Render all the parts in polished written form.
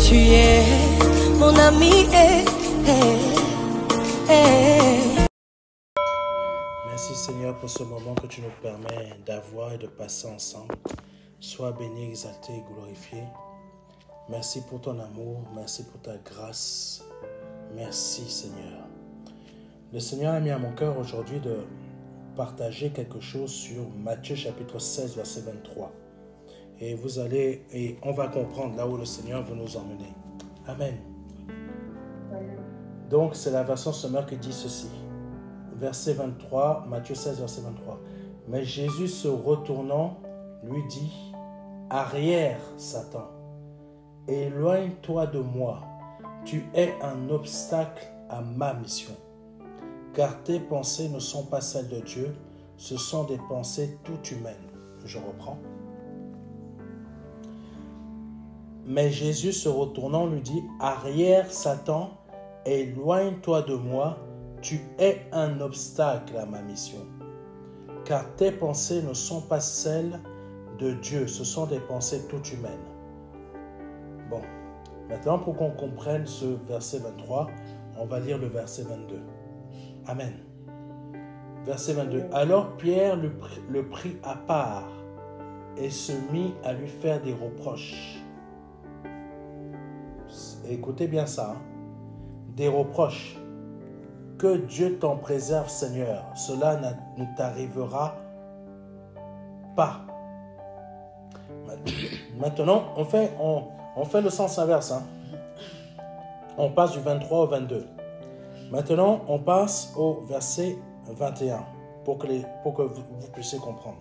Tu es mon ami. Merci Seigneur pour ce moment que tu nous permets d'avoir et de passer ensemble. Sois béni, exalté et glorifié. Merci pour ton amour, merci pour ta grâce. Merci Seigneur. Le Seigneur a mis à mon cœur aujourd'hui de partager quelque chose sur Matthieu chapitre 16 verset 23. Et on va comprendre là où le Seigneur veut nous emmener. Amen. Donc c'est la version sommaire qui dit ceci. Verset 23, Matthieu 16 verset 23. Mais Jésus se retournant lui dit: Arrière Satan, éloigne-toi de moi, tu es un obstacle à ma mission. Car tes pensées ne sont pas celles de Dieu, ce sont des pensées toutes humaines. Je reprends. Mais Jésus se retournant lui dit: Arrière Satan, éloigne-toi de moi, tu es un obstacle à ma mission. Car tes pensées ne sont pas celles de Dieu, ce sont des pensées toutes humaines. Bon, maintenant pour qu'on comprenne ce verset 23, on va lire le verset 22. Amen. Verset 22. Alors Pierre le prit à part et se mit à lui faire des reproches. Écoutez bien ça, hein? Des reproches. Que Dieu t'en préserve, Seigneur. Cela ne t'arrivera pas. Maintenant, on fait le sens inverse. Hein? On passe du 23 au 22. Maintenant, on passe au verset 21 pour que vous puissiez comprendre.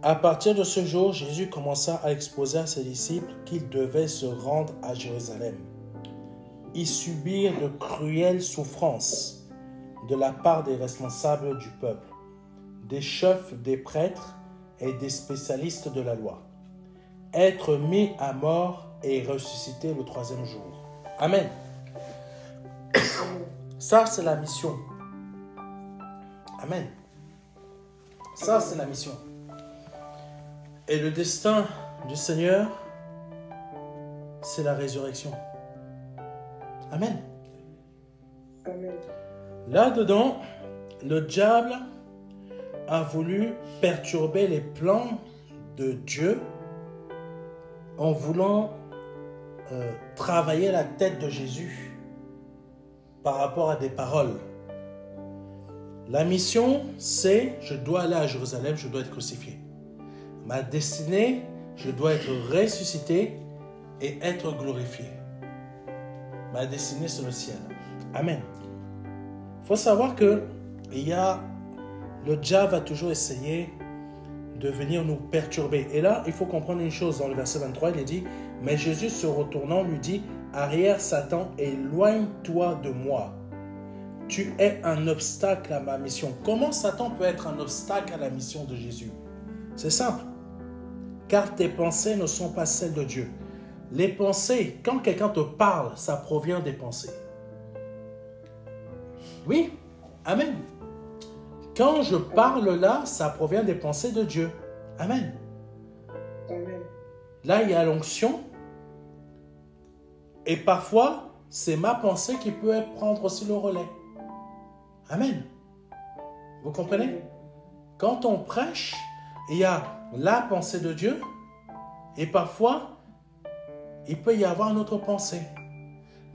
À partir de ce jour, Jésus commença à exposer à ses disciples qu'ils devaient se rendre à Jérusalem, y subir de cruelles souffrances de la part des responsables du peuple, des chefs des prêtres et des spécialistes de la loi, être mis à mort et ressusciter le troisième jour. Amen. Ça, c'est la mission. Amen. Ça, c'est la mission. Et le destin du Seigneur, c'est la résurrection. Amen. Amen. Là-dedans, le diable a voulu perturber les plans de Dieu en voulant travailler la tête de Jésus par rapport à des paroles. La mission, c'est: je dois aller à Jérusalem, je dois être crucifié. Ma destinée, je dois être ressuscité et être glorifié. Ma destinée, c'est le ciel. Amen. Il faut savoir que le diable a toujours essayé de venir nous perturber. Et là, il faut comprendre une chose. Dans le verset 23, il est dit: mais Jésus se retournant lui dit: Arrière Satan, éloigne-toi de moi. Tu es un obstacle à ma mission. Comment Satan peut être un obstacle à la mission de Jésus? C'est simple. Car tes pensées ne sont pas celles de Dieu. Les pensées, quand quelqu'un te parle, ça provient des pensées. Oui, amen. Quand je parle là, ça provient des pensées de Dieu. Amen. Amen. Là, il y a l'onction. Et parfois, c'est ma pensée qui peut prendre aussi le relais. Amen. Vous comprenez? Quand on prêche, il y a la pensée de Dieu et parfois, il peut y avoir notre pensée.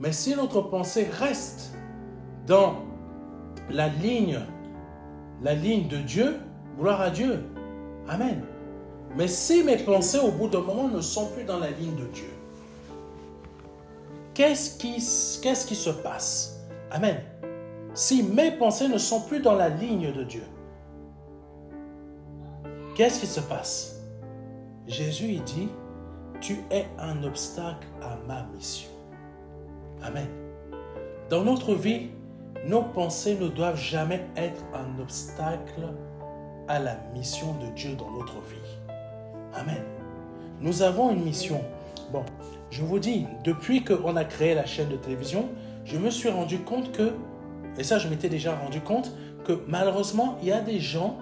Mais si notre pensée reste dans la ligne de Dieu, gloire à Dieu. Amen. Mais si mes pensées au bout d'un moment ne sont plus dans la ligne de Dieu, qu'est-ce qui se passe? Amen. Si mes pensées ne sont plus dans la ligne de Dieu, qu'est-ce qui se passe? Jésus, il dit: tu es un obstacle à ma mission. Amen. Dans notre vie, nos pensées ne doivent jamais être un obstacle à la mission de Dieu dans notre vie. Amen. Nous avons une mission. Bon, je vous dis, depuis qu'on a créé la chaîne de télévision, je me suis rendu compte que, et ça je m'étais déjà rendu compte, que malheureusement, il y a des gens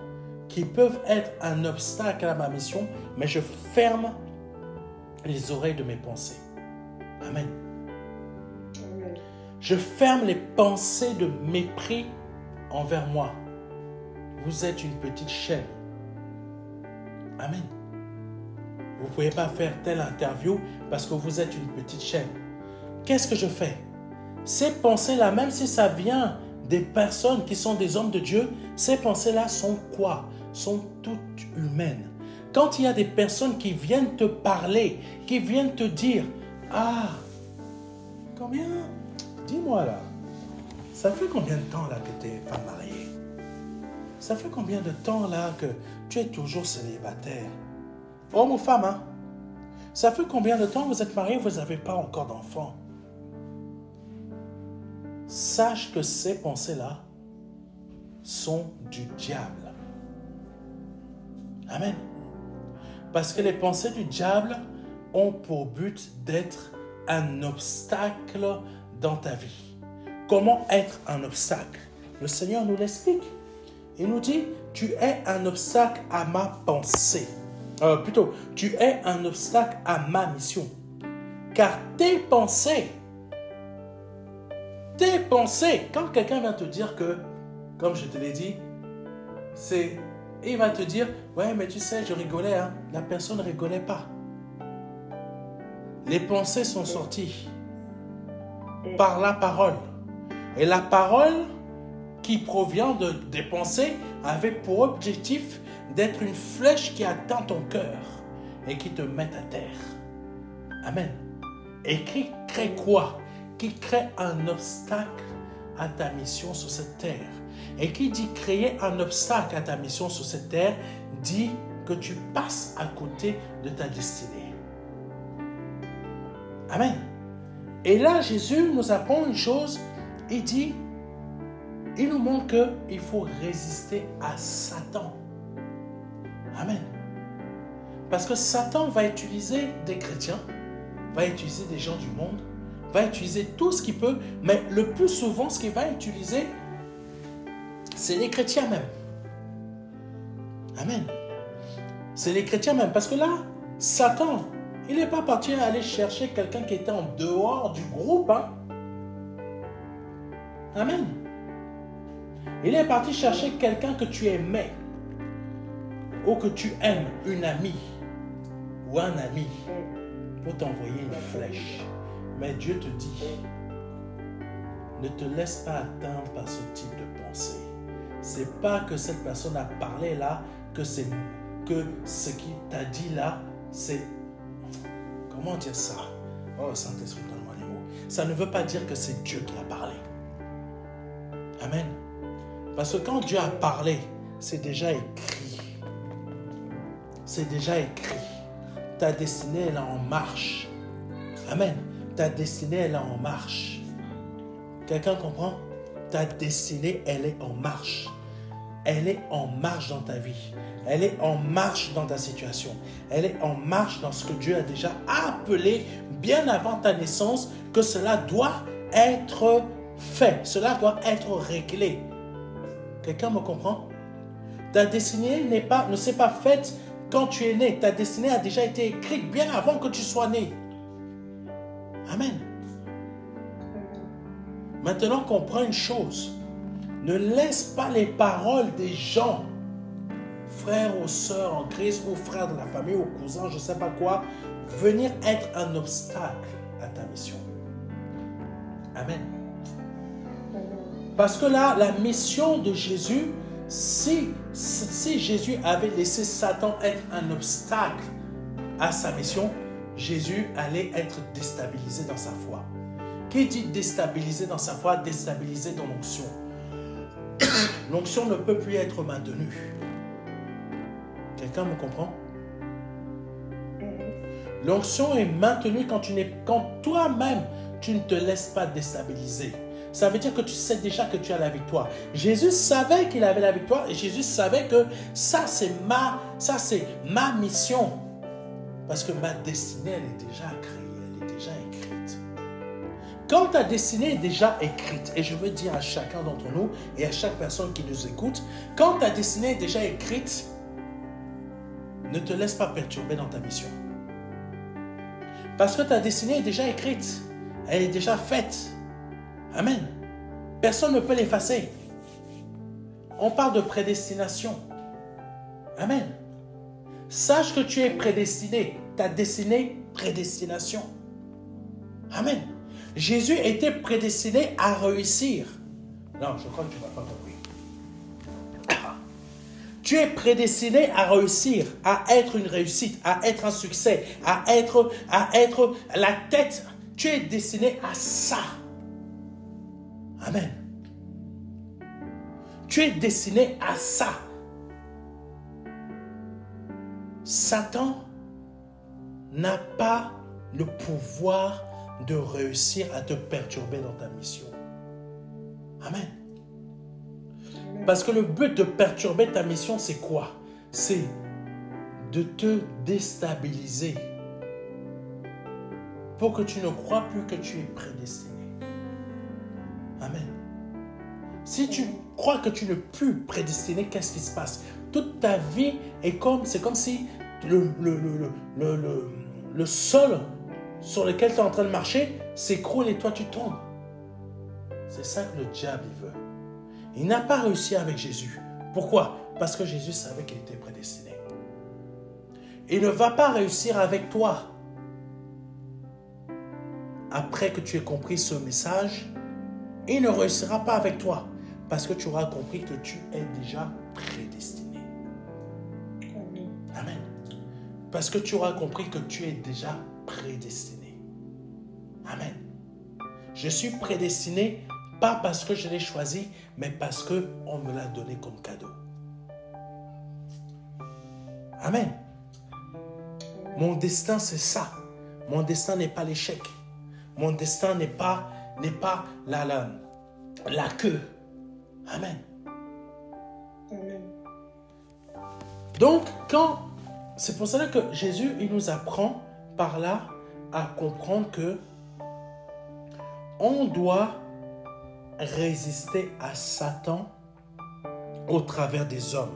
qui peuvent être un obstacle à ma mission, mais je ferme les oreilles de mes pensées. Amen. Amen. Je ferme les pensées de mépris envers moi. Vous êtes une petite chaîne. Amen. Vous ne pouvez pas faire telle interview parce que vous êtes une petite chaîne. Qu'est-ce que je fais? Ces pensées-là, même si ça vient des personnes qui sont des hommes de Dieu, ces pensées-là sont quoi? Sont toutes humaines. Quand il y a des personnes qui viennent te parler, qui viennent te dire, ah, combien? Dis-moi là, ça fait combien de temps là que tu n'es pas marié? Ça fait combien de temps là que tu es toujours célibataire? Homme ou femme, hein? Ça fait combien de temps vous êtes marié, vous n'avez pas encore d'enfant? Sache que ces pensées-là sont du diable. Amen. Parce que les pensées du diable ont pour but d'être un obstacle dans ta vie. Comment être un obstacle? Le Seigneur nous l'explique. Il nous dit, tu es un obstacle à ma pensée. Tu es un obstacle à ma mission. Car tes pensées, quand quelqu'un vient te dire que, comme je te l'ai dit, il va te dire, ouais, mais tu sais, je rigolais, hein. La personne ne rigolait pas. Les pensées sont sorties par la parole. Et la parole qui provient des pensées avait pour objectif d'être une flèche qui atteint ton cœur et qui te met à terre. Amen. Et qui crée quoi? Qui crée un obstacle à ta mission sur cette terre. Et qui dit créer un obstacle à ta mission sur cette terre, dit que tu passes à côté de ta destinée. Amen. Et là, Jésus nous apprend une chose. Il nous montre qu'il faut résister à Satan. Amen. Parce que Satan va utiliser des chrétiens, va utiliser des gens du monde, va utiliser tout ce qu'il peut, mais le plus souvent, ce qu'il va utiliser, c'est les chrétiens même. Amen. C'est les chrétiens même. Parce que là, Satan, il n'est pas parti aller chercher quelqu'un qui était en dehors du groupe. Hein? Amen. Il est parti chercher quelqu'un que tu aimais ou que tu aimes, une amie ou un ami, pour t'envoyer une flèche. Mais Dieu te dit, ne te laisse pas atteindre par ce type de pensée. C'est pas que cette personne a parlé là, que ce qu'il t'a dit là, c'est... Comment dire ça? Oh, Saint-Esprit, donne-moi les mots. Ça ne veut pas dire que c'est Dieu qui a parlé. Amen. Parce que quand Dieu a parlé, c'est déjà écrit. C'est déjà écrit. Ta destinée, elle est en marche. Amen. Ta destinée, elle est en marche. Quelqu'un comprend? Ta destinée, elle est en marche. Elle est en marche dans ta vie. Elle est en marche dans ta situation. Elle est en marche dans ce que Dieu a déjà appelé bien avant ta naissance, que cela doit être fait. Cela doit être réglé. Quelqu'un me comprend? Ta destinée ne s'est pas faite quand tu es né. Ta destinée a déjà été écrite bien avant que tu sois né. Amen. Maintenant, comprends une chose. Ne laisse pas les paroles des gens, frères ou sœurs en Christ, ou frères de la famille, ou cousins, je ne sais pas quoi, venir être un obstacle à ta mission. Amen. Parce que là, la mission de Jésus, si Jésus avait laissé Satan être un obstacle à sa mission, Jésus allait être déstabilisé dans sa foi. Qui dit déstabilisé dans sa foi? Déstabilisé dans l'onction. L'onction ne peut plus être maintenue. Quelqu'un me comprend? L'onction est maintenue quand toi-même, tu ne te laisses pas déstabiliser. Ça veut dire que tu sais déjà que tu as la victoire. Jésus savait qu'il avait la victoire et Jésus savait que ça c'est ma mission. Parce que ma destinée, elle est déjà créée, elle est déjà écrite. Quand ta destinée est déjà écrite, et je veux dire à chacun d'entre nous et à chaque personne qui nous écoute, quand ta destinée est déjà écrite, ne te laisse pas perturber dans ta mission. Parce que ta destinée est déjà écrite. Elle est déjà faite. Amen. Personne ne peut l'effacer. On parle de prédestination. Amen. Sache que tu es prédestiné. Ta destinée, prédestination. Amen. Jésus était prédestiné à réussir. Non, je crois que tu ne m'as pas compris. Tu es prédestiné à réussir, à être une réussite, à être un succès, à être la tête. Tu es destiné à ça. Amen. Tu es destiné à ça. Satan n'a pas le pouvoir de réussir à te perturber dans ta mission. Amen. Parce que le but de perturber ta mission, c'est quoi? C'est de te déstabiliser pour que tu ne crois plus que tu es prédestiné. Amen. Si tu crois que tu n'es plus prédestiné, qu'est-ce qui se passe? Toute ta vie c'est comme si le sol sur lequel tu es en train de marcher s'écroule et toi tu tombes. C'est ça que le diable il veut. Il n'a pas réussi avec Jésus. Pourquoi? Parce que Jésus savait qu'il était prédestiné. Il ne va pas réussir avec toi. Après que tu aies compris ce message, il ne réussira pas avec toi. Parce que tu auras compris que tu es déjà prédestiné. Amen. Parce que tu auras compris que tu es déjà prédestiné. Amen. Je suis prédestiné pas parce que je l'ai choisi, mais parce qu'on me l'a donné comme cadeau. Amen. Mon destin, c'est ça. Mon destin n'est pas l'échec. Mon destin n'est pas la queue. Amen. Amen. Donc, c'est pour cela que Jésus, il nous apprend par là à comprendre que on doit résister à Satan au travers des hommes.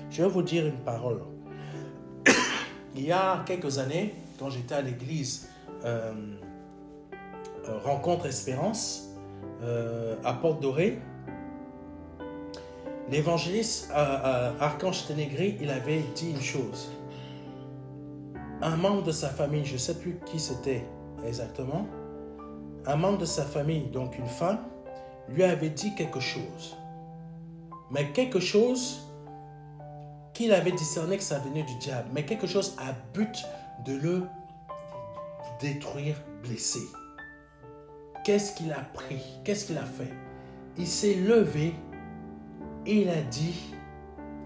Je vais vous dire une parole. Il y a quelques années, quand j'étais à l'église Rencontre Espérance à Porte-Dorée, l'évangéliste Archange Ténégré, il avait dit une chose. Un membre de sa famille, je ne sais plus qui c'était exactement, un membre de sa famille, donc une femme, lui avait dit quelque chose. Mais quelque chose qu'il avait discerné que ça venait du diable. Mais quelque chose à but de le détruire, blesser. Qu'est-ce qu'il a pris? Qu'est-ce qu'il a fait? Il s'est levé et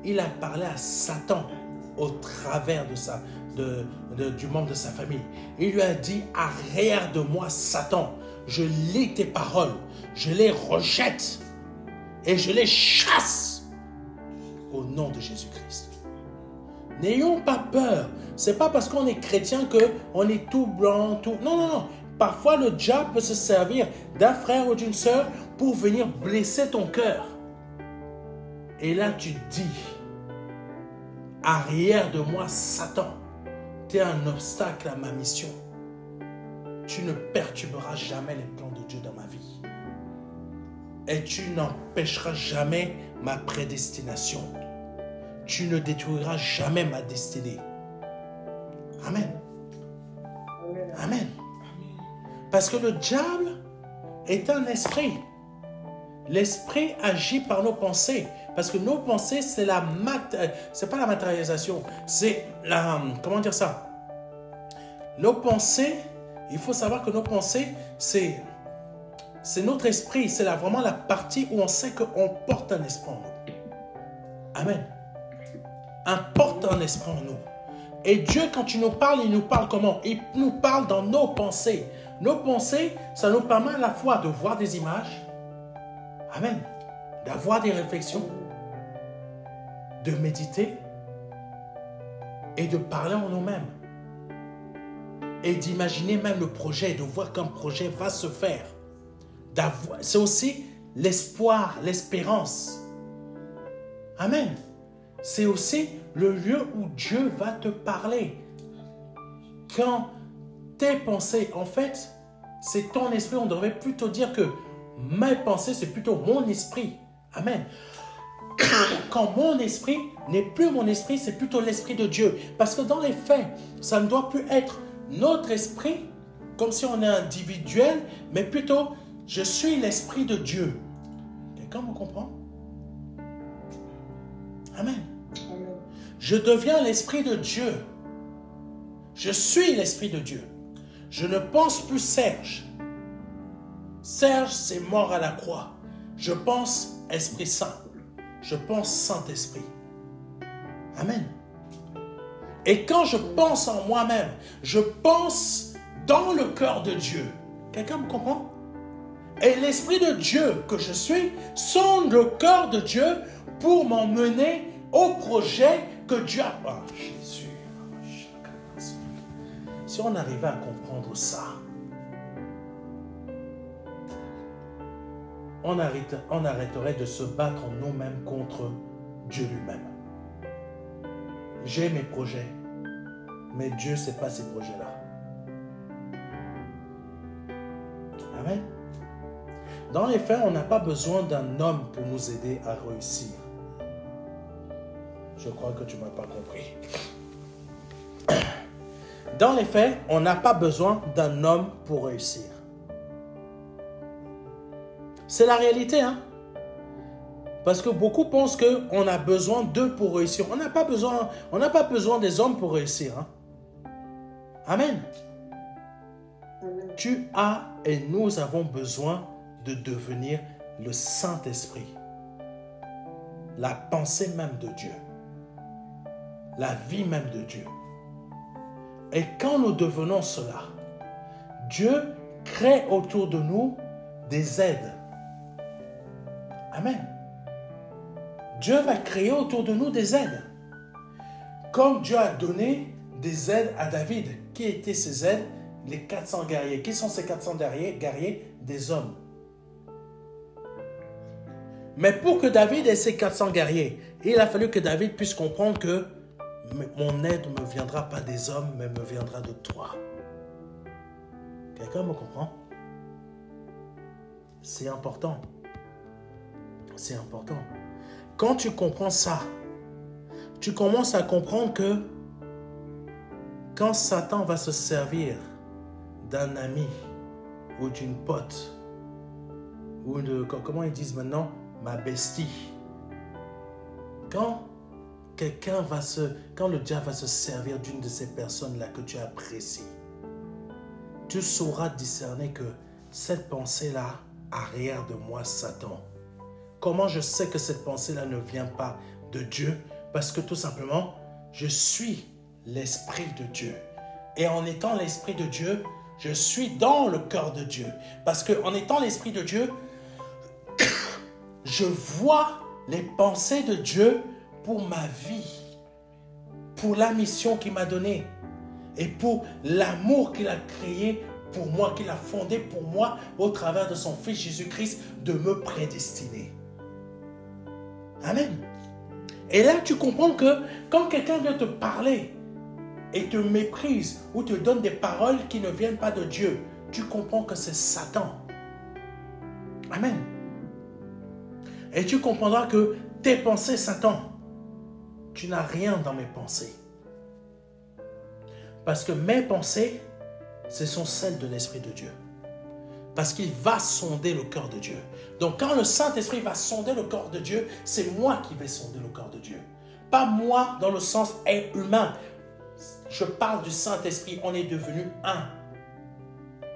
il a parlé à Satan au travers du membre de sa famille. Il lui a dit, arrière de moi Satan, je lis tes paroles, je les rejette et je les chasse au nom de Jésus-Christ. N'ayons pas peur. C'est pas parce qu'on est chrétien qu'on est tout blanc, tout... Non, non, non. Parfois, le diable peut se servir d'un frère ou d'une sœur pour venir blesser ton cœur. Et là, tu dis, arrière de moi, Satan, tu es un obstacle à ma mission. Tu ne perturberas jamais les plans de Dieu dans ma vie. Et tu n'empêcheras jamais ma prédestination. Tu ne détruiras jamais ma destinée. Amen. Amen. Parce que le diable est un esprit. L'esprit agit par nos pensées. Parce que nos pensées, c'est pas la matérialisation. C'est la... Comment dire ça? Nos pensées, il faut savoir que nos pensées, c'est notre esprit. C'est vraiment la partie où on sait qu'on porte un esprit en nous. Amen. On porte un esprit en nous. Et Dieu, quand il nous parle, il nous parle comment? Il nous parle dans nos pensées. Nos pensées, ça nous permet à la fois de voir des images. Amen. D'avoir des réflexions. De méditer. Et de parler en nous-mêmes. Et d'imaginer même le projet, de voir qu'un projet va se faire. C'est aussi l'espoir, l'espérance. Amen. C'est aussi le lieu où Dieu va te parler. Quand tes pensées, en fait, c'est ton esprit. On devrait plutôt dire que mes pensées, c'est plutôt mon esprit. Amen. Quand mon esprit n'est plus mon esprit, c'est plutôt l'esprit de Dieu. Parce que dans les faits, ça ne doit plus être notre esprit, comme si on est individuel, mais plutôt, je suis l'esprit de Dieu. Quelqu'un me comprend? Amen. Amen. Je deviens l'esprit de Dieu. Je suis l'esprit de Dieu. Je ne pense plus Serge. Serge, c'est mort à la croix. Je pense Esprit Saint. Je pense Saint-Esprit. Amen. Et quand je pense en moi-même, je pense dans le cœur de Dieu. Quelqu'un me comprend? Et l'Esprit de Dieu que je suis sonde le cœur de Dieu pour m'emmener au projet que Dieu a. Oh, Jésus. Si on arrivait à comprendre ça, on arrêterait de se battre nous-mêmes contre Dieu lui-même. J'ai mes projets, mais Dieu, ce n'est pas ces projets-là. Amen. Dans les faits, on n'a pas besoin d'un homme pour nous aider à réussir. Je crois que tu ne m'as pas compris. Dans les faits, on n'a pas besoin d'un homme pour réussir. C'est la réalité, hein? Parce que beaucoup pensent qu'on a besoin d'eux pour réussir. On n'a pas besoin des hommes pour réussir. Hein? Amen. Amen. Tu as et nous avons besoin de devenir le Saint-Esprit. La pensée même de Dieu. La vie même de Dieu. Et quand nous devenons cela, Dieu crée autour de nous des aides. Amen. Dieu va créer autour de nous des aides. Comme Dieu a donné des aides à David. Qui étaient ces aides? Les 400 guerriers. Qui sont ces 400 guerriers? Des hommes. Mais pour que David ait ces 400 guerriers, il a fallu que David puisse comprendre que mon aide ne me viendra pas des hommes, mais me viendra de toi. Quelqu'un me comprend? C'est important. C'est important. Quand tu comprends ça, tu commences à comprendre que quand Satan va se servir d'un ami ou d'une pote ou de, comment ils disent maintenant, ma bestie, quand le diable va se servir d'une de ces personnes-là que tu apprécies, tu sauras discerner que cette pensée-là arrière de moi, Satan. Comment je sais que cette pensée-là ne vient pas de Dieu? Parce que tout simplement, je suis l'Esprit de Dieu. Et en étant l'Esprit de Dieu, je suis dans le cœur de Dieu. Parce qu'en étant l'Esprit de Dieu, je vois les pensées de Dieu pour ma vie, pour la mission qu'il m'a donnée et pour l'amour qu'il a créé pour moi, qu'il a fondé pour moi au travers de son Fils Jésus-Christ de me prédestiner. Amen. Et là, tu comprends que quand quelqu'un vient te parler et te méprise ou te donne des paroles qui ne viennent pas de Dieu, tu comprends que c'est Satan. Amen. Et tu comprendras que tes pensées, Satan, tu n'as rien dans mes pensées. Parce que mes pensées, ce sont celles de l'Esprit de Dieu. Parce qu'il va sonder le cœur de Dieu. Donc quand le Saint-Esprit va sonder le cœur de Dieu, c'est moi qui vais sonder le cœur de Dieu. Pas moi dans le sens humain. Je parle du Saint-Esprit, on est devenu un.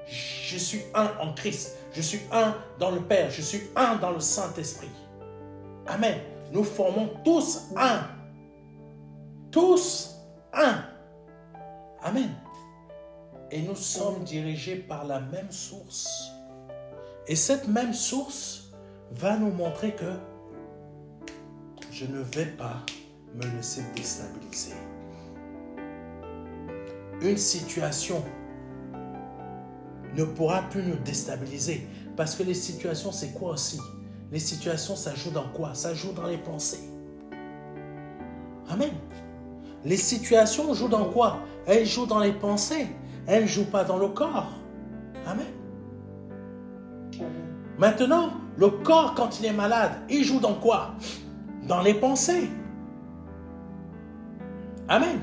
Je suis un en Christ. Je suis un dans le Père. Je suis un dans le Saint-Esprit. Amen. Nous formons tous un. Tous un. Amen. Et nous sommes dirigés par la même source. Et cette même source va nous montrer que je ne vais pas me laisser déstabiliser. Une situation ne pourra plus nous déstabiliser. Parce que les situations, c'est quoi aussi? Les situations, ça joue dans quoi? Ça joue dans les pensées. Amen. Les situations jouent dans quoi? Elles jouent dans les pensées. elle ne joue pas dans le corps. Amen. Amen. Maintenant, le corps, quand il est malade, il joue dans quoi? Dans les pensées. Amen.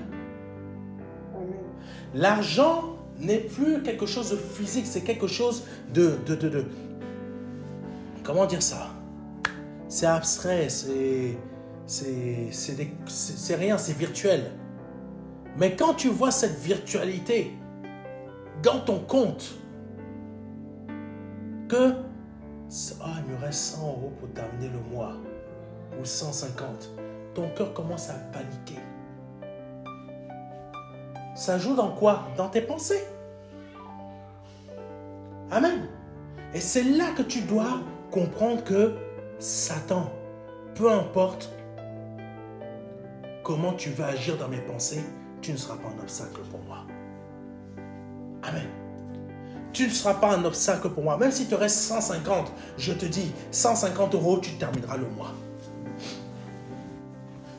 Amen. L'argent n'est plus quelque chose de physique, c'est quelque chose de comment dire ça? C'est abstrait, c'est rien, c'est virtuel. Mais quand tu vois cette virtualité dans ton compte, que il me reste 100 € pour terminer le mois, ou 150, ton cœur commence à paniquer. Ça joue dans quoi? Dans tes pensées. Amen. Et c'est là que tu dois comprendre que Satan, peu importe comment tu vas agir dans mes pensées, tu ne seras pas un obstacle pour moi. Amen. Tu ne seras pas un obstacle pour moi. Même si tu restes 150, je te dis, 150 €, tu termineras le mois.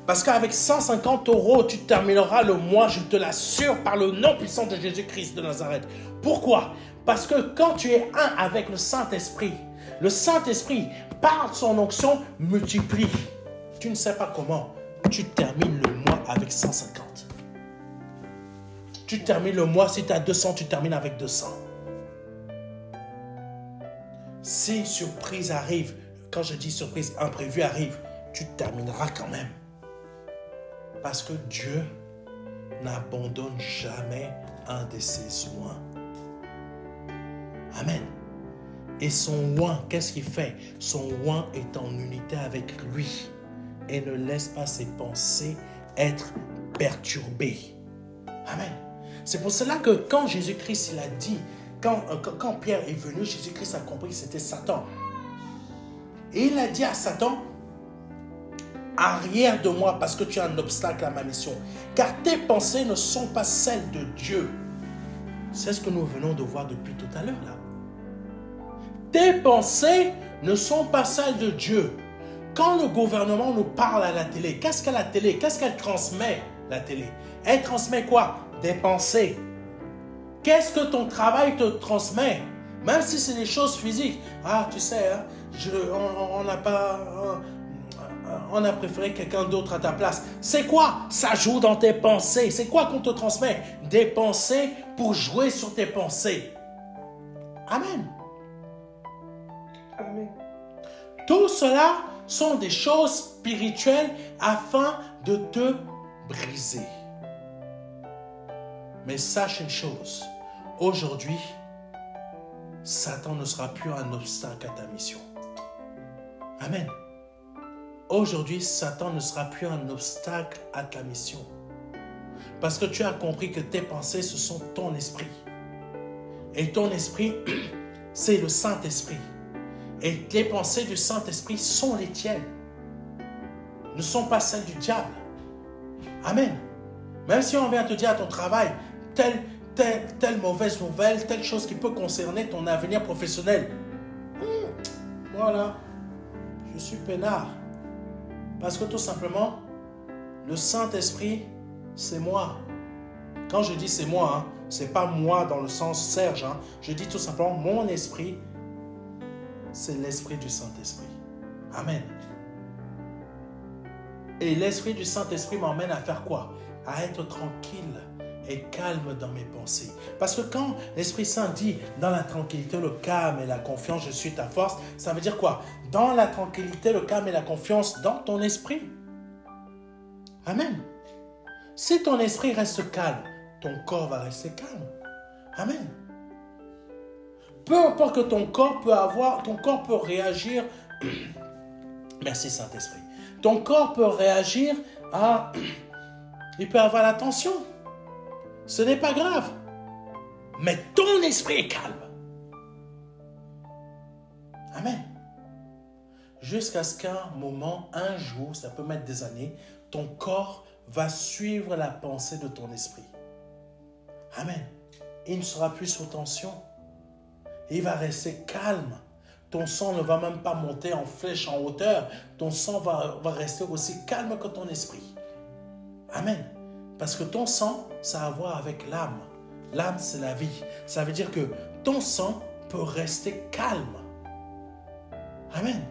Parce qu'avec 150 €, tu termineras le mois, je te l'assure, par le nom puissant de Jésus-Christ de Nazareth. Pourquoi? Parce que quand tu es un avec le Saint-Esprit, par son onction, multiplie. Tu ne sais pas comment. Tu termines le mois avec 150. Tu termines le mois, si tu as 200, tu termines avec 200. Si surprise arrive, quand je dis surprise, imprévu arrive, tu termineras quand même. Parce que Dieu n'abandonne jamais un de ses oints. Amen. Et son oint, qu'est-ce qu'il fait? Son oint est en unité avec lui et ne laisse pas ses pensées être perturbées. Amen. C'est pour cela que quand Jésus-Christ il a dit, quand Pierre est venu, Jésus-Christ a compris que c'était Satan. Et il a dit à Satan, arrière de moi parce que tu es un obstacle à ma mission. Car tes pensées ne sont pas celles de Dieu. C'est ce que nous venons de voir depuis tout à l'heure là. Tes pensées ne sont pas celles de Dieu. Quand le gouvernement nous parle à la télé, qu'est-ce qu'est la télé? Qu'est-ce qu'elle transmet, la télé? Elle transmet quoi? Des pensées. Qu'est-ce que ton travail te transmet? Même si c'est des choses physiques. Ah, tu sais, hein, on a préféré quelqu'un d'autre à ta place. C'est quoi? Ça joue dans tes pensées. C'est quoi qu'on te transmet? Des pensées pour jouer sur tes pensées. Amen. Amen. Tout cela sont des choses spirituelles afin de te briser. Mais sache une chose, aujourd'hui, Satan ne sera plus un obstacle à ta mission. Amen. Aujourd'hui, Satan ne sera plus un obstacle à ta mission. Parce que tu as compris que tes pensées, ce sont ton esprit. Et ton esprit, c'est le Saint-Esprit. Et les pensées du Saint-Esprit sont les tiennes. Ne sont pas celles du diable. Amen. Même si on vient te dire à ton travail, telle mauvaise nouvelle, telle chose qui peut concerner ton avenir professionnel. Voilà. Je suis peinard. Parce que tout simplement, le Saint-Esprit, c'est moi. Quand je dis c'est moi, hein, c'est pas moi dans le sens Serge. Hein, je dis tout simplement mon esprit, c'est l'esprit du Saint-Esprit. Amen. Et l'esprit du Saint-Esprit m'emmène à faire quoi? À être tranquille et calme dans mes pensées. Parce que quand l'Esprit Saint dit dans la tranquillité, le calme et la confiance, je suis ta force, ça veut dire quoi? Dans la tranquillité, le calme et la confiance dans ton esprit. Amen. Si ton esprit reste calme, ton corps va rester calme. Amen. Peu importe que ton corps peut réagir. Merci Saint-Esprit. Ton corps peut réagir à... Il peut avoir la tension. Ce n'est pas grave. Mais ton esprit est calme. Amen. Jusqu'à ce qu'un moment, un jour, ça peut mettre des années, ton corps va suivre la pensée de ton esprit. Amen. Il ne sera plus sous tension. Il va rester calme. Ton sang ne va même pas monter en flèche en hauteur. Ton sang va rester aussi calme que ton esprit. Amen. Parce que ton sang, ça a à voir avec l'âme. L'âme, c'est la vie. Ça veut dire que ton sang peut rester calme. Amen.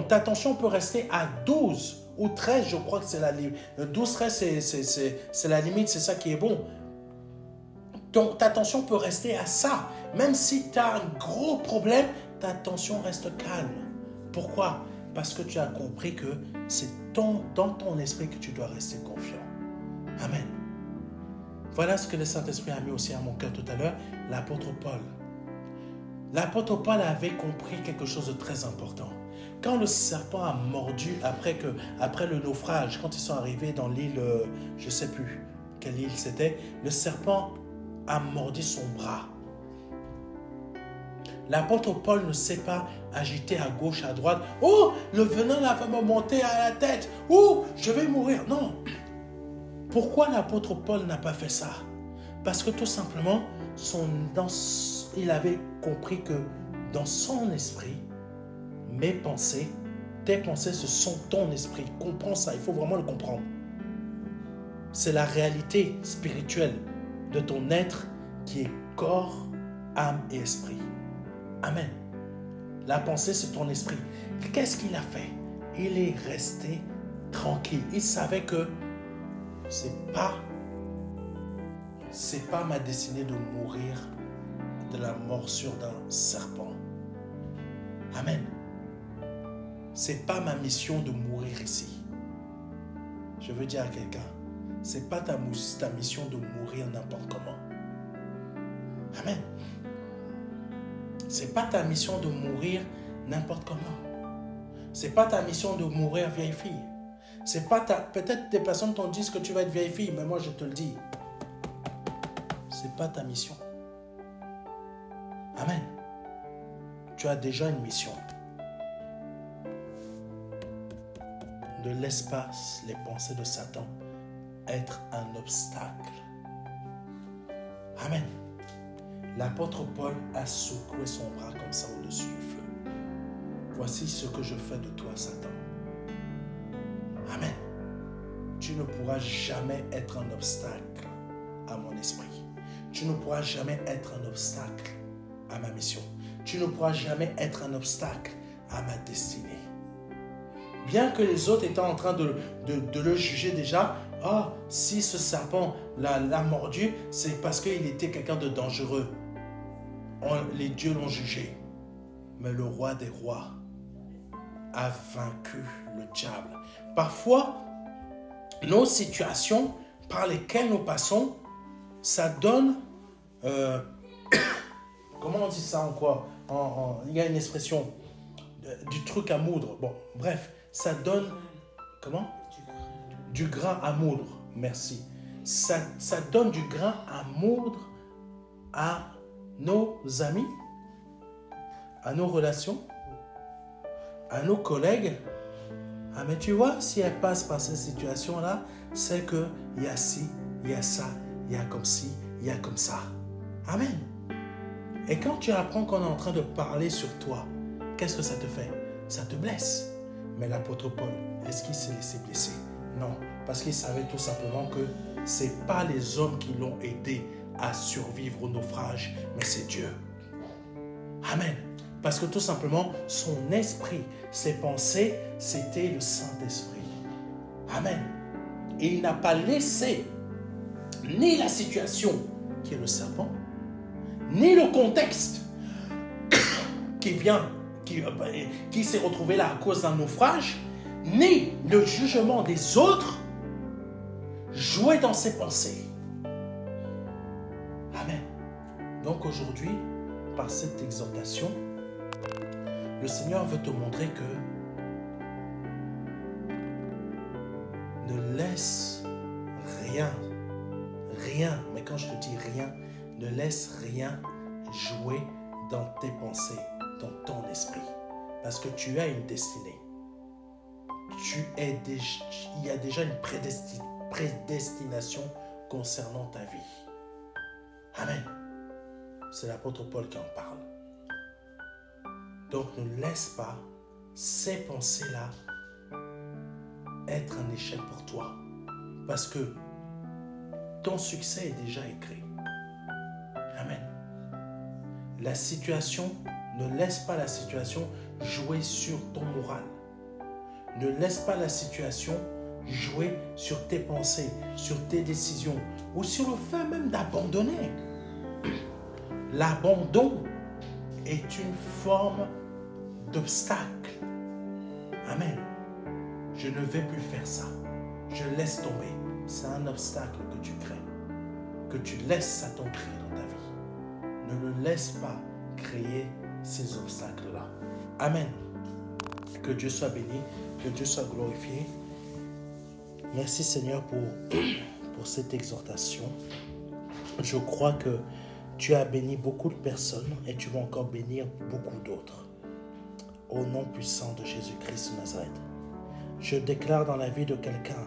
Ta tension peut rester à 12 ou 13, je crois que c'est la limite. 12, 13, c'est la limite, c'est ça qui est bon. Ta tension peut rester à ça. Même si tu as un gros problème, ta tension reste calme. Pourquoi? Parce que tu as compris que c'est dans ton esprit que tu dois rester confiant. Amen. Voilà ce que le Saint-Esprit a mis aussi à mon cœur tout à l'heure, l'apôtre Paul. L'apôtre Paul avait compris quelque chose de très important. Quand le serpent a mordu, après le naufrage, quand ils sont arrivés dans l'île, je ne sais plus quelle île c'était, le serpent a mordu son bras. L'apôtre Paul ne s'est pas agité à gauche, à droite. « Oh, le venin là va me monter à la tête. Oh, je vais mourir. » Non. Pourquoi l'apôtre Paul n'a pas fait ça? Parce que tout simplement, il avait compris que dans son esprit, mes pensées, tes pensées, ce sont ton esprit. Comprends ça, il faut vraiment le comprendre. C'est la réalité spirituelle de ton être qui est corps, âme et esprit. Amen. La pensée, c'est ton esprit. Qu'est-ce qu'il a fait? Il est resté tranquille. Il savait que c'est pas ma destinée de mourir de la morsure d'un serpent. Amen. C'est pas ma mission de mourir ici. Je veux dire à quelqu'un, c'est pas ta mission de mourir n'importe comment. Amen. C'est pas ta mission de mourir n'importe comment. C'est pas ta mission de mourir vieille fille. C'est pas peut-être des personnes t'ont dit que tu vas être vieille fille, mais moi je te le dis. C'est pas ta mission. Amen. Tu as déjà une mission. Ne laisse pas les pensées de Satan être un obstacle. Amen. L'apôtre Paul a secoué son bras comme ça au-dessus du feu. Voici ce que je fais de toi, Satan. Amen. Tu ne pourras jamais être un obstacle à mon esprit. Tu ne pourras jamais être un obstacle à ma mission. Tu ne pourras jamais être un obstacle à ma destinée. Bien que les autres étaient en train de le juger déjà, oh, si ce serpent l'a mordu, c'est parce qu'il était quelqu'un de dangereux. Les dieux l'ont jugé. Mais le roi des rois a vaincu le diable. Parfois, nos situations par lesquelles nous passons, ça donne... comment on dit ça encore? Il y a une expression du truc à moudre. Bon, bref, ça donne... Comment? Du grain à moudre. Merci. Ça donne du grain à moudre à nos amis, à nos relations, à nos collègues. Ah, mais tu vois, si elle passe par cette situation-là, c'est qu'il y a ci, il y a ça, il y a comme ci, il y a comme ça. Amen. Et quand tu apprends qu'on est en train de parler sur toi, qu'est-ce que ça te fait? Ça te blesse. Mais l'apôtre Paul, est-ce qu'il s'est laissé blesser? Non, parce qu'il savait tout simplement que ce n'est pas les hommes qui l'ont aidé à survivre au naufrage, mais c'est Dieu. Amen. Parce que tout simplement, son esprit, ses pensées, c'était le Saint-Esprit. Amen. Et il n'a pas laissé ni la situation qui est le serpent, ni le contexte qui s'est retrouvé là à cause d'un naufrage, ni le jugement des autres jouer dans ses pensées. Amen. Donc aujourd'hui, par cette exhortation, le Seigneur veut te montrer que ne laisse rien, mais quand je te dis rien, ne laisse rien jouer dans tes pensées, dans ton esprit. Parce que tu as une destinée. Il y a déjà une prédestination concernant ta vie. Amen. C'est l'apôtre Paul qui en parle. Donc ne laisse pas ces pensées-là être un échec pour toi. Parce que ton succès est déjà écrit. Amen. La situation, ne laisse pas la situation jouer sur ton moral. Ne laisse pas la situation jouer sur tes pensées, sur tes décisions ou sur le fait même d'abandonner. L'abandon est une forme d'obstacle. Amen. Je ne vais plus faire ça. Je laisse tomber. C'est un obstacle que tu crées, que tu laisses Satan créer dans ta vie. Ne le laisse pas créer ces obstacles-là. Amen. Que Dieu soit béni, que Dieu soit glorifié. Merci Seigneur pour cette exhortation. Je crois que tu as béni beaucoup de personnes et tu vas encore bénir beaucoup d'autres. Au nom puissant de Jésus-Christ de Nazareth. Je déclare dans la vie de quelqu'un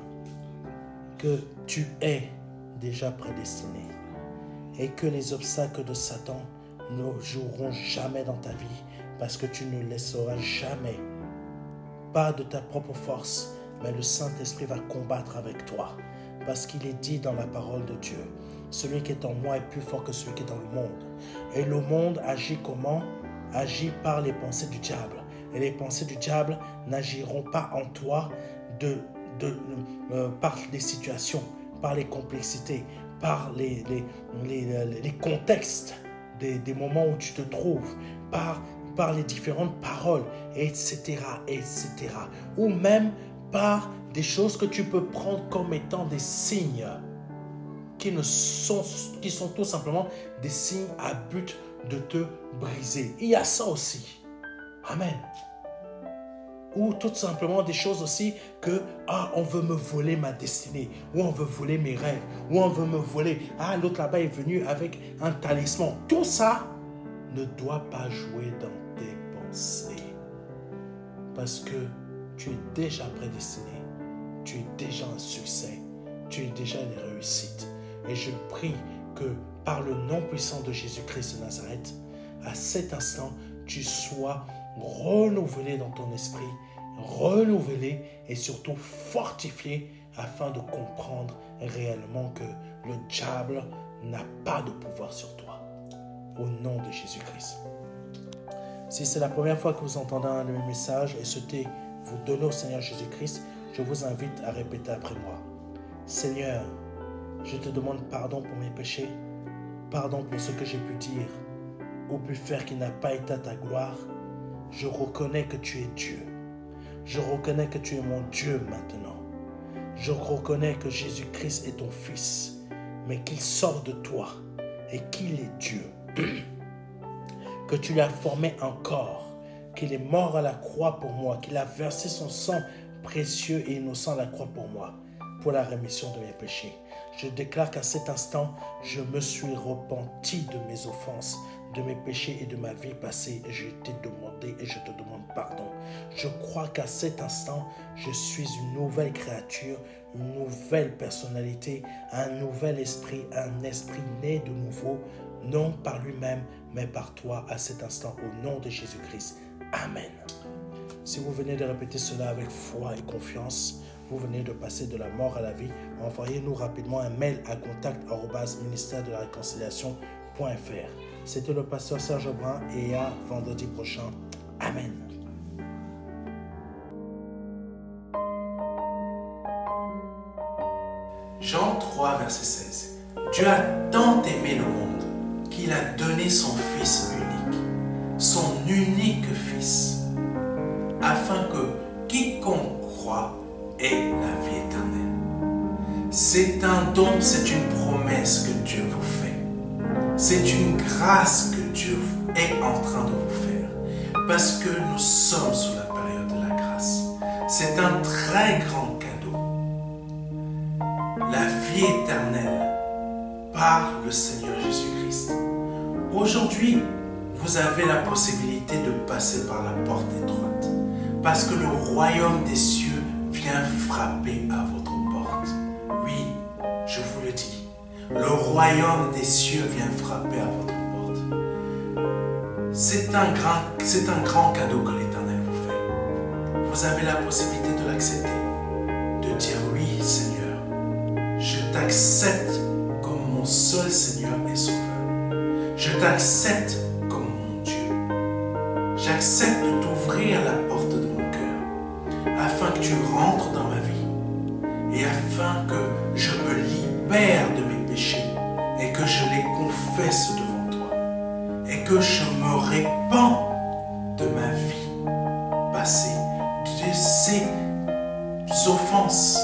que tu es déjà prédestiné et que les obstacles de Satan ne joueront jamais dans ta vie parce que tu ne laisseras jamais, pas de ta propre force, mais le Saint-Esprit va combattre avec toi parce qu'il est dit dans la parole de Dieu, celui qui est en moi est plus fort que celui qui est dans le monde. Et le monde agit comment? Agit par les pensées du diable. Et les pensées du diable n'agiront pas en toi par les situations, par les complexités, par les contextes des moments où tu te trouves, par les différentes paroles, etc., etc. Ou même par des choses que tu peux prendre comme étant des signes qui sont tout simplement des signes à but de te briser. Il y a ça aussi. Amen. Ou tout simplement des choses aussi que, on veut me voler ma destinée, ou on veut voler mes rêves, ou on veut me voler, l'autre là-bas est venu avec un talisman. Tout ça ne doit pas jouer dans tes pensées. Parce que tu es déjà prédestiné, tu es déjà un succès, tu es déjà une réussite. Et je prie que par le nom puissant de Jésus-Christ de Nazareth, à cet instant, tu sois renouvelé dans ton esprit, renouvelé et surtout fortifié afin de comprendre réellement que le diable n'a pas de pouvoir sur toi. Au nom de Jésus-Christ. Si c'est la première fois que vous entendez un de mes messages et souhaitez vous donner au Seigneur Jésus-Christ, je vous invite à répéter après moi. Seigneur, je te demande pardon pour mes péchés, pardon pour ce que j'ai pu dire ou pu faire qui n'a pas été à ta gloire. Je reconnais que tu es Dieu. Je reconnais que tu es mon Dieu maintenant. Je reconnais que Jésus-Christ est ton Fils, mais qu'il sort de toi et qu'il est Dieu. Que tu l'as formé un corps, qu'il est mort à la croix pour moi, qu'il a versé son sang précieux et innocent à la croix pour moi, pour la rémission de mes péchés. Je déclare qu'à cet instant, je me suis repenti de mes offenses, de mes péchés et de ma vie passée. Et je t'ai demandé et je te demande pardon. Je crois qu'à cet instant, je suis une nouvelle créature, une nouvelle personnalité, un nouvel esprit, un esprit né de nouveau, non par lui-même, mais par toi à cet instant, au nom de Jésus-Christ. Amen. Si vous venez de répéter cela avec foi et confiance, vous venez de passer de la mort à la vie, envoyez-nous rapidement un mail à contact@ministère-de-la-réconciliation.fr. C'était le pasteur Serge Brun et à vendredi prochain. Amen. Jean 3, verset 16. Dieu a tant aimé le monde qu'il a donné son Fils unique Fils, afin que quiconque croit ait la vie éternelle. C'est un don, c'est une promesse que Dieu vous fait. C'est une grâce que Dieu est en train de vous faire. Parce que nous sommes sous la période de la grâce. C'est un très grand cadeau. La vie éternelle par le Seigneur Jésus-Christ. Aujourd'hui, vous avez la possibilité de passer par la porte étroite. Parce que le royaume des cieux vient frapper à votre porte. Oui, je vous le dis. Le royaume des cieux vient frapper à votre porte. C'est un grand cadeau que l'Éternel vous fait. Vous avez la possibilité de l'accepter. De dire oui, Seigneur, je t'accepte mon seul Seigneur et Sauveur. Je t'accepte comme mon Dieu. J'accepte de t'ouvrir la porte de mon cœur afin que tu rentres dans ma vie et afin que je me libère de mes péchés et que je les confesse devant toi et que je me répands de ma vie passée, de ces offenses,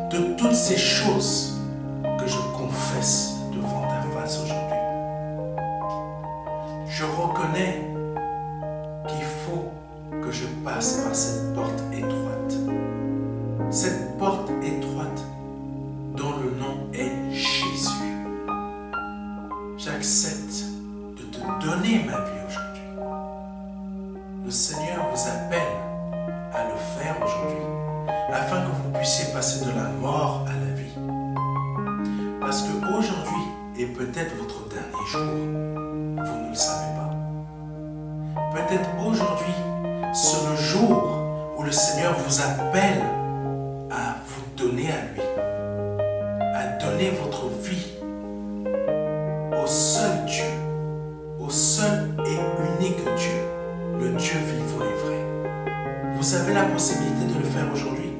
de toutes ces choses que je confesse devant ta face aujourd'hui. Je reconnais qu'il faut que je passe par cette porte étroite. Cette porte étroite dont le nom est Jésus. J'accepte de te donner ma vie aujourd'hui. Le Seigneur vous appelle à le faire aujourd'hui afin que vous puissiez passer de la mort à la vie. Parce qu'aujourd'hui est peut-être votre dernier jour. Vous ne le savez pas. Peut-être aujourd'hui, c'est le jour où le Seigneur vous appelle à vous donner à lui, à donner votre vie au seul Dieu, au seul et unique Dieu, le Dieu vivant et vrai. Vous avez la possibilité de le faire aujourd'hui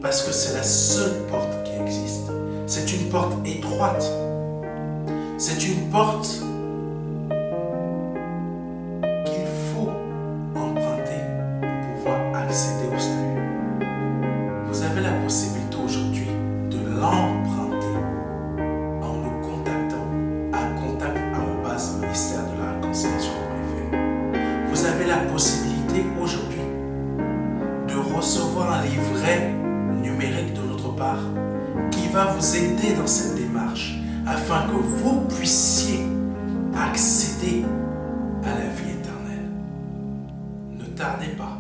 parce que c'est la seule porte qui existe. C'est une porte étroite. C'est une porte qu'il faut emprunter pour pouvoir accéder au salut. Vous avez la possibilité aujourd'hui de l'emprunter en nous contactant à contact@ministère de la réconciliation.fr. Vous avez la possibilité aujourd'hui de recevoir un livret numérique de notre part qui va vous aider dans cette démarche afin que vous puissiez accéder à la vie éternelle. Ne tardez pas,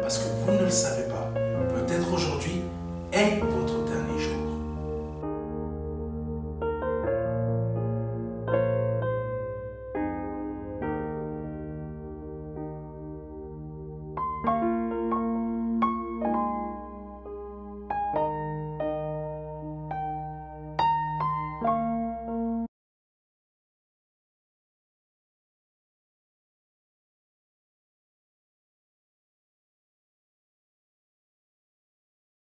parce que vous ne le savez pas. Peut-être aujourd'hui est votre